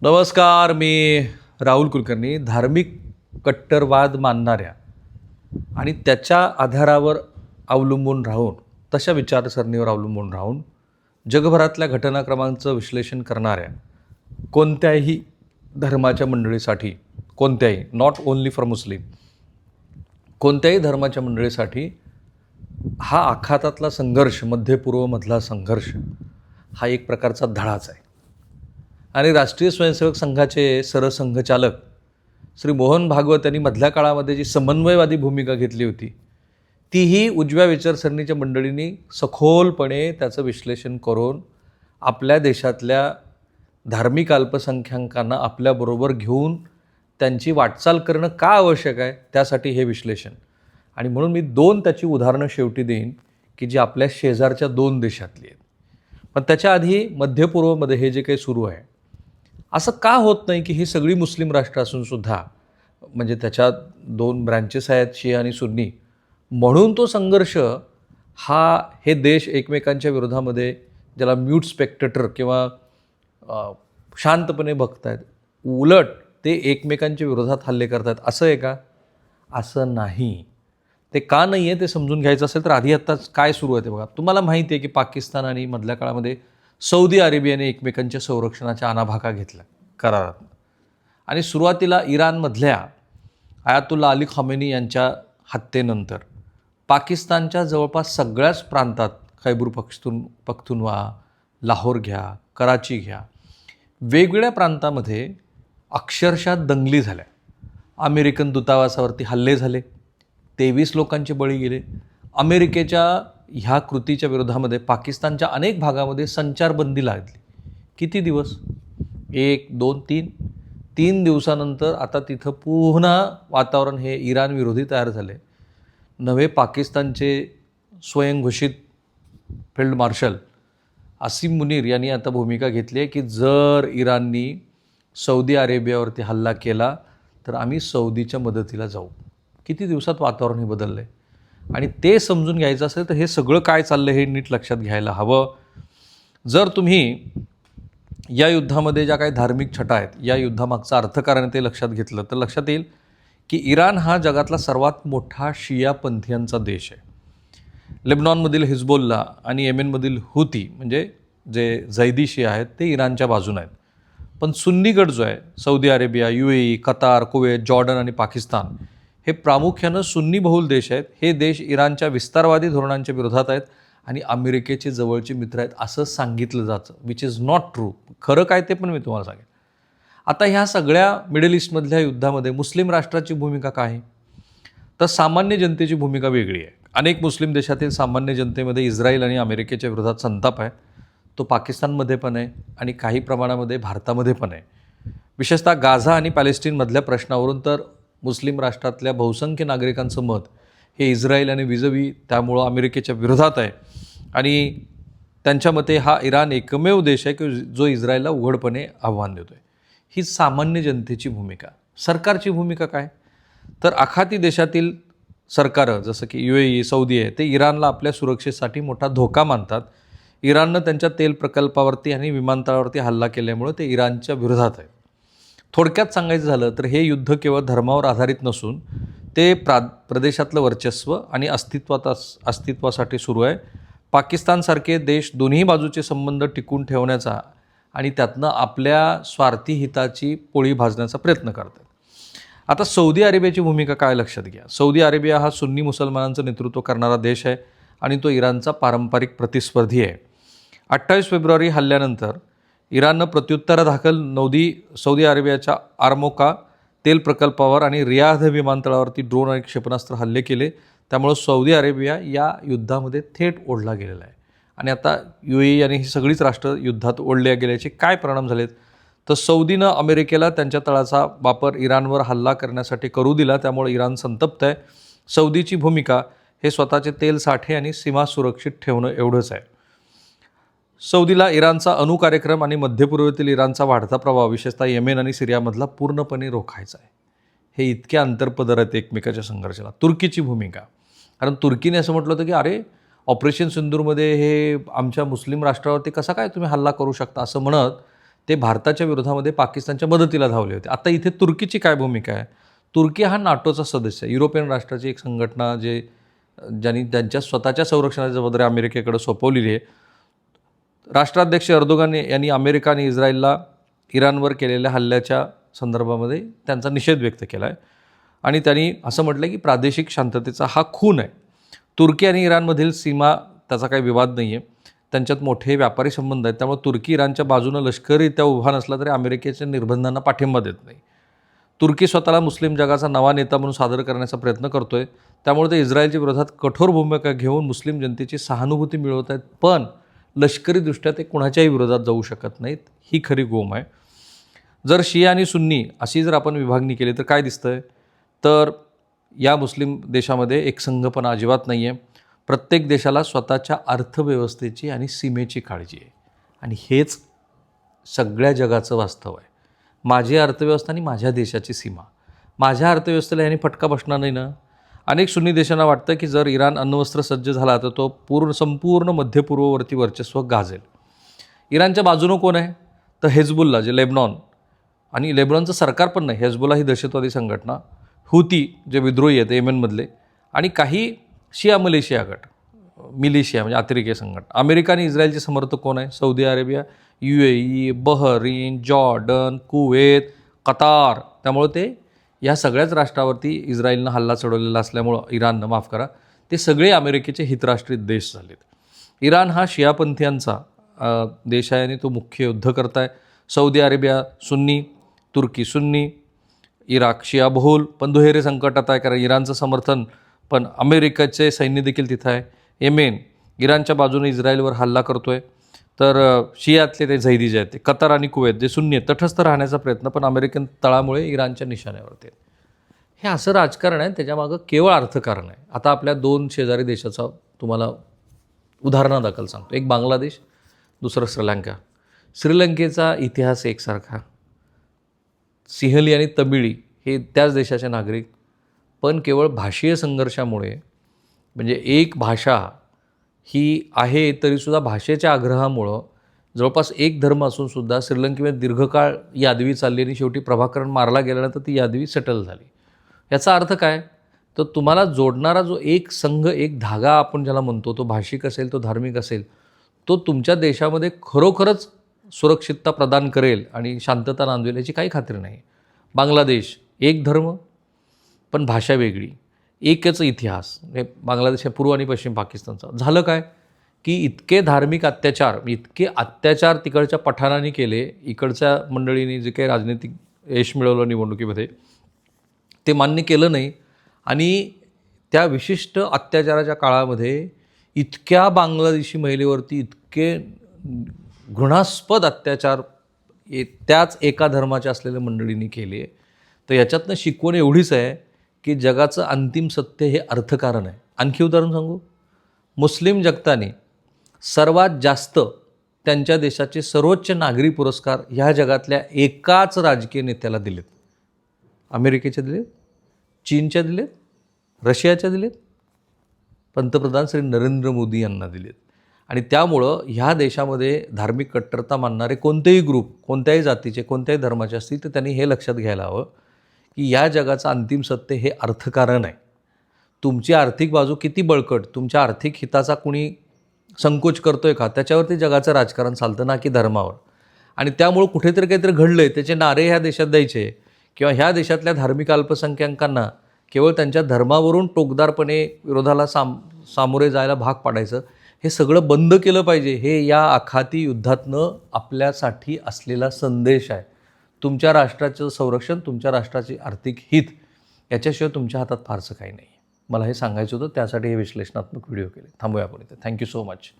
नमस्कार. मी राहुल कुलकर्णी. धार्मिक कट्टरवाद मानणाऱ्या आणि त्याच्या आधारावर अवलंबून राहून, तशा विचारसरणीवर अवलंबून राहून जगभरातल्या घटनाक्रमांचं विश्लेषण करणाऱ्या कोणत्याही धर्माच्या मंडळीसाठी, कोणत्याही, नॉट ओन्ली फॉर मुस्लिम, कोणत्याही धर्माच्या मंडळीसाठी हा आखातातला संघर्ष, मध्यपूर्वमधला संघर्ष हा एक प्रकारचा धडाच आहे. आणि राष्ट्रीय स्वयंसेवक संघाचे सरसंघचालक श्री मोहन भागवत यांनी मधल्या काळामध्ये जी समन्वयवादी भूमिका घेतली होती, तीही उजव्या विचारसरणीच्या मंडळींनी सखोलपणे त्याचं विश्लेषण करून आपल्या देशातल्या धार्मिक अल्पसंख्याकांना आपल्याबरोबर घेऊन त्यांची वाटचाल करणं का आवश्यक आहे, त्यासाठी हे विश्लेषण. आणि म्हणून मी त्याची उदाहरणं शेवटी देईन की जी आपल्या शेजारच्या 2 देशातली आहेत. पण त्याच्या आधी मध्यपूर्वमध्ये हे जे काही सुरू आहे, असं का होत नाही की ही सगळी मुस्लिम राष्ट्र असूनसुद्धा, म्हणजे त्याच्यात 2 ब्रँचेस आहेत, शिया आणि सुन्नी, म्हणून तो संघर्ष हे देश एकमेकांच्या विरोधामध्ये, ज्याला म्यूट स्पेक्टेटर किंवा शांतपणे बघतायत, उलट ते एकमेकांच्या विरोधात हल्ले करतात, असं आहे का? असं नाही. ते का नाही आहे ते समजून घ्यायचं असेल तर आधी आत्ताच काय सुरू आहे ते बघा. तुम्हाला माहिती आहे की पाकिस्तान आणि मधल्या काळामध्ये सौदी अरेबियाने एकमेकांच्या संरक्षणाच्या आणाभाका घेतल्या करारात. आणि सुरुवातीला इराणमधल्या आयातुल्ला अली खामेनी यांच्या हत्येनंतर पाकिस्तानच्या जवळपास सगळ्याच प्रांतात, खैबर पख्तूनवा, लाहोर घ्या, कराची घ्या, वेगवेगळ्या प्रांतामध्ये अक्षरशः दंगली झाल्या. अमेरिकन दूतावासावरती हल्ले झाले, 23 लोकांचे बळी गेले. अमेरिकेच्या ह्या कृतीच्या विरोधामध्ये पाकिस्तानच्या अनेक भागामध्ये संचारबंदी लागली. किती दिवस? 1, 2, 3 दिवसानंतर आता तिथं पुन्हा वातावरण हे इराण विरोधी तयार झाले. नवे पाकिस्तानचे स्वयंघोषित फील्ड मार्शल आसिम मुनीर यांनी आता भूमिका घेतली आहे की जर इराणनी सौदी अरेबियावरती हल्ला केला तर आम्ही सौदीच्या मदतीला जाऊ. किती दिवसात वातावरण हे बदललं आहे. आणि ते समजून घ्यायचं असेल तर हे सगळं काय चाललं हे नीट लक्षात घ्यायला हवं. जर तुम्ही या युद्धामध्ये ज्या काही धार्मिक छटा आहेत, या युद्धामागचं अर्थकारण ते लक्षात घेतलं तर लक्षात येईल की इराण हा जगातला सर्वात मोठा शिया पंथीयांचा देश आहे. लेबनॉनमधील हिजबुल्ला आणि येमेनमधील हुती, म्हणजे जे जैदी शिया आहेत, ते इराणच्या बाजूने आहेत. पण सुन्नी गट जो आहे, Saudi Arabia, UAE, Qatar, Kuwait, Jordan आणि पाकिस्तान, हे प्रामुख्यानं सुन्नी बहुल देश आहेत. हे देश इराणच्या विस्तारवादी धोरणांच्या विरोधात आहेत आणि अमेरिकेचे जवळचे मित्र आहेत असं सांगितलं जातं, विच इज नॉट ट्रू. खरं काय ते पण मी तुम्हाला सांगेन. आता ह्या सगळ्या मिडल ईस्टमधल्या युद्धामध्ये मुस्लिम राष्ट्राची भूमिका काय आहे? तर सामान्य जनतेची भूमिका वेगळी आहे. अनेक मुस्लिम देशातील सामान्य जनतेमध्ये इस्रायल आणि अमेरिकेच्या विरोधात संताप आहे. तो पाकिस्तानमध्ये पण आहे आणि काही प्रमाणामध्ये भारतामध्ये पण आहे. विशेषतः गाझा आणि पॅलेस्टीनमधल्या प्रश्नावरून तर मुस्लिम राष्ट्रातल्या बहुसंख्य नागरिकांचं मत हे इस्रायल आणि विजवी, त्यामुळं अमेरिकेच्या विरोधात आहे. आणि त्यांच्या मते हा इराण एकमेव देश आहे की जो इस्रायलला उघडपणे आव्हान देतो आहे. ही सामान्य जनतेची भूमिका. सरकारची भूमिका काय? तर आखाती देशातील सरकारं जसं की UAE, सौदी आहे, ते इराणला आपल्या सुरक्षेसाठी मोठा धोका मानतात. इराणनं त्यांच्या तेल प्रकल्पावरती आणि विमानतळावरती हल्ला केल्यामुळं ते इराणच्या विरोधात आहे. थोडक्यात सांगायचं झालं तर हे युद्ध केवळ धर्मावर आधारित नसून ते प्रदेशातलं वर्चस्व आणि अस्तित्वासाठी सुरू आहे. पाकिस्तानसारखे देश दोन्ही बाजूचे संबंध टिकून ठेवण्याचा आणि त्यातनं आपल्या स्वार्थी हिताची पोळी भाजण्याचा प्रयत्न करतात. आता सौदी अरेबियाची भूमिका काय लक्षात घ्या. सौदी अरेबिया हा सुन्नी मुसलमानांचं नेतृत्व करणारा देश आहे आणि तो इराणचा पारंपरिक प्रतिस्पर्धी आहे. 28 फेब्रुवारी हल्ल्यानंतर इराणनं प्रत्युत्तरादाखल सौदी अरेबियाच्या आर्मोका तेल प्रकल्पावर आणि रियाध विमानतळावरती ड्रोन आणि क्षेपणास्त्र हल्ले केले. त्यामुळं सौदी अरेबिया या युद्धामध्ये थेट ओढला गेलेला आहे. आणि आता UAE आणि ही सगळीच राष्ट्र युद्धात ओढल्या गेल्याचे काय परिणाम झालेत? तर सौदीनं अमेरिकेला त्यांच्या तळाचा वापर इराणवर हल्ला करण्यासाठी करू दिला, त्यामुळे इराण संतप्त आहे. सौदीची भूमिका हे स्वतःचे तेल साठे आणि सीमा सुरक्षित ठेवणं एवढंच आहे. सौदीला इराणचा अणु कार्यक्रम आणि मध्यपूर्वेतील इराणचा वाढता प्रभाव, विशेषतः येमेन आणि सिरियामधला, पूर्णपणे रोखायचा आहे. हे इतके अंतर्पदर आहेत एकमेकाच्या संघर्षाला. तुर्कीची भूमिका, कारण तुर्कीने असं म्हटलं होतं की अरे ऑपरेशन सिंदूरमध्ये हे आमच्या मुस्लिम राष्ट्रावरती कसा काय तुम्ही हल्ला करू शकता, असं म्हणत ते भारताच्या विरोधामध्ये पाकिस्तानच्या मदतीला धावले होते. आता इथे तुर्कीची काय भूमिका आहे? तुर्की हा नाटोचा सदस्य आहे. युरोपियन राष्ट्राची एक संघटना ज्यांनी त्यांच्या स्वतःच्या संरक्षणाची जबाबदारी अमेरिकेकडे सोपवलेली आहे. राष्ट्राध्यक्ष एर्दोगान यांनी अमेरिका आणि इस्रायलला इराणवर केलेल्या हल्ल्याच्या संदर्भामध्ये त्यांचा निषेध व्यक्त केला आहे आणि त्यांनी असं म्हटलं की प्रादेशिक शांततेचा हा खून आहे. तुर्की आणि इराणमधील सीमा त्याचा काही विवाद नाही आहे. त्यांच्यात मोठे व्यापारी संबंध आहेत. त्यामुळे तुर्की इराणच्या बाजूनं लष्करीरित्या उभा नसला तरी अमेरिकेच्या निर्बंधांना पाठिंबा देत नाही. तुर्की स्वतःला मुस्लिम जगाचा नवा नेता म्हणून सादर करण्याचा प्रयत्न करतोय. त्यामुळे ते इस्रायलच्या विरोधात कठोर भूमिका घेऊन मुस्लिम जनतेची सहानुभूती मिळवत आहेत. पण लष्करीदृष्ट्या ते कुणाच्याही विरोधात जाऊ शकत नाहीत. ही खरी गोम आहे. जर शिया आणि सुन्नी अशी जर आपण विभागणी केली तर काय दिसतंय? तर या मुस्लिम देशामध्ये एक संघपणा अजिबात नाही आहे. प्रत्येक देशाला स्वतःच्या अर्थव्यवस्थेची आणि सीमेची काळजी आहे आणि हेच सगळ्या जगाचं वास्तव आहे. माझी अर्थव्यवस्था आणि माझ्या देशाची सीमा. माझ्या अर्थव्यवस्थेला याने फटका बसणार नाही ना. अनेक सुन्नी देशांना वाटतं की जर इराण अण्वस्त्र सज्ज झाला तर तो संपूर्ण मध्य पूर्ववर्ती वर्चस्व गाजेल. इराणच्या बाजूनं कोण आहे? तर हेजबुल्ला जे लेबनॉन आणि लेबनॉनचं सरकार पण नाही. हेजबुल्ला ही दहशतवादी संघटना, हुती जे विद्रोही आहेत येमेनमधले आणि काही शिया मिलिशिया म्हणजे अतिरेकी संघटना. अमेरिका आणि इस्रायलचे समर्थक कोण आहे? Saudi Arabia, UAE, Bahrain, Jordan, Kuwait, Qatar. त्यामुळे ते या सगळ्याच राष्ट्रावरती इस्रायलनं हल्ला चढवलेला असल्यामुळं ते सगळे अमेरिकेचे हितराष्ट्रीय देश झालेत. इराण हा शियापंथीयांचा देश आहे आणि तो मुख्य युद्धकर्ता आहे. सौदी अरेबिया सुन्नी, तुर्की सुन्नी, इराक शिया बहुल, पण दुहेरी संकटात आहे कारण इराणचं समर्थन पण अमेरिकेचे सैन्य देखील तिथं आहे. येमेन इराणच्या बाजूने इस्रायलवर हल्ला करतो आहे. तर शियातले ते झैदी जे आहेत ते कतार आणि कुवेत जे सुन्नी आहेत तटस्थ राहण्याचा प्रयत्न पण अमेरिकन तळामुळे इराणच्या निशाण्यावरती आहेत. हे असं राजकारण आहे. त्याच्यामागं केवळ अर्थकारण आहे. आता आपल्या 2 शेजारी देशाचा तुम्हाला उदाहरणादाखल सांगतो. एक बांगलादेश, दुसरं श्रीलंका. श्रीलंकेचा इतिहास एकसारखा. सिंहली आणि तमिळी हे त्याच देशाचे नागरिक, पण केवळ भाषीय संघर्षामुळे म्हणजे एक भाषा ही आहे तरीसुद्धा भाषेच्या आग्रहामुळं जवळपास एक धर्म असूनसुद्धा श्रीलंकेमध्ये दीर्घकाळ यादवी चालली आणि शेवटी प्रभाकरण मारला गेल्यानंतर ती यादवी सेटल झाली. याचा अर्थ काय? तर तुम्हाला जोडणारा जो एक संघ, एक धागा आपण ज्याला म्हणतो, तो भाषिक असेल, तो धार्मिक असेल, तो तुमच्या देशामध्ये खरोखरच सुरक्षितता प्रदान करेल आणि शांतता नांदवेल याची काही खात्री नाही. बांगलादेश एक धर्म पण भाषा वेगळी, एकच इतिहास. बांगलादेश हे पूर्व आणि पश्चिम पाकिस्तानचा. झालं काय की इतके धार्मिक अत्याचार तिकडच्या पठाणांनी केले, इकडच्या मंडळींनी जे काही राजनैतिक यश मिळवलं निवडणुकीमध्ये ते मान्य केलं नाही आणि त्या विशिष्ट अत्याचाराच्या काळामध्ये इतक्या बांगलादेशी महिलेवरती इतके घृणास्पद अत्याचार त्याच एका धर्माच्या असलेल्या मंडळींनी केले. तर याच्यातनं शिकवण एवढीच आहे की जगाचं अंतिम सत्य हे अर्थकारण आहे. आणखी उदाहरण सांगू. मुस्लिम जगताने सर्वात जास्त त्यांच्या देशाचे सर्वोच्च नागरी पुरस्कार ह्या जगातल्या एकाच राजकीय नेत्याला दिलेत. अमेरिकेच्या दिलेत, चीनच्या दिलेत, रशियाच्या दिलेत, पंतप्रधान श्री नरेंद्र मोदी यांना दिलेत. आणि त्यामुळं ह्या देशामध्ये धार्मिक कट्टरता मानणारे कोणतेही ग्रुप, कोणत्याही जातीचे, कोणत्याही धर्माचे असतील तर त्यांनी हे लक्षात घ्यायला हवं की या जगाचं अंतिम सत्य हे अर्थकारण आहे. तुमची आर्थिक बाजू किती बळकट, तुमच्या आर्थिक हिताचा कुणी संकोच करतोय का, त्याच्यावरती जगाचं राजकारण चालतं ना की धर्मावर. आणि त्यामुळं कुठेतरी काहीतरी घडलं आहे त्याचे नारे ह्या देशात द्यायचे किंवा ह्या देशातल्या धार्मिक अल्पसंख्याकांना केवळ त्यांच्या धर्मावरून टोकदारपणे विरोधाला सामोरे जायला भाग पाडायचं, हे सगळं बंद केलं पाहिजे. हे या आखाती युद्धातनं आपल्यासाठी असलेला संदेश आहे. तुमच्या राष्ट्राचं संरक्षण, तुमच्या राष्ट्राचे आर्थिक हित याच्याशिवाय तुमच्या हातात फारसं काही नाही. मला हे सांगायचं होतं, त्यासाठी हे विश्लेषणात्मक व्हिडिओ केले. थांबूया आपण इथे. Thank you so much.